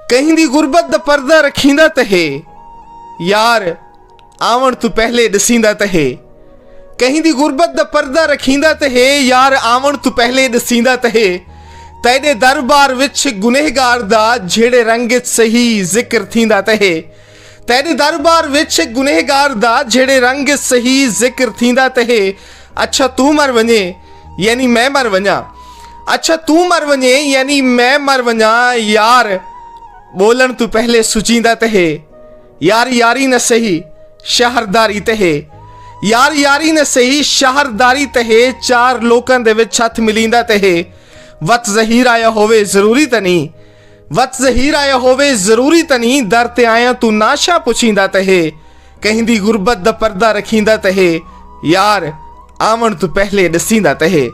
कहीं दी गुरबत दा पर्दा रखींदा तहे, यार आवन तू पहले दसींदा तहे। कहीं दी गुरबत दा पर्दा रखींदा तहे, यार आवन तू पहले दसींदा तहे। तेरे दरबार विच गुनहगार दा जेड़े रंग सही जिक्र थींदा तहे। तेरे दरबार विच गुनहगार दा जेड़े रंग सही जिक्र थींदा तहे। अच्छा तू मर वञे यानी मैं मर वञा, अच्छा तू मर वञे यानी मैं मर वञा। यार बोलन तू पहले सुचींदा तहे। यार यारी न सही शहरदारी तहे, यार यारी न सही शहरदारी तहे। चार लोकां दे विच हथ मिलींदा तहे। वत ज़हीर आया होवे जरूरी त नहीं, वत ज़हीर आया होवे जरूरी त नहीं। दर ते आया तू नाशा पुछींदा तहे। कहीं दी गुरबत दा पर्दा रखींदा तहे, यार आवन तू पहले दसींदा तहे।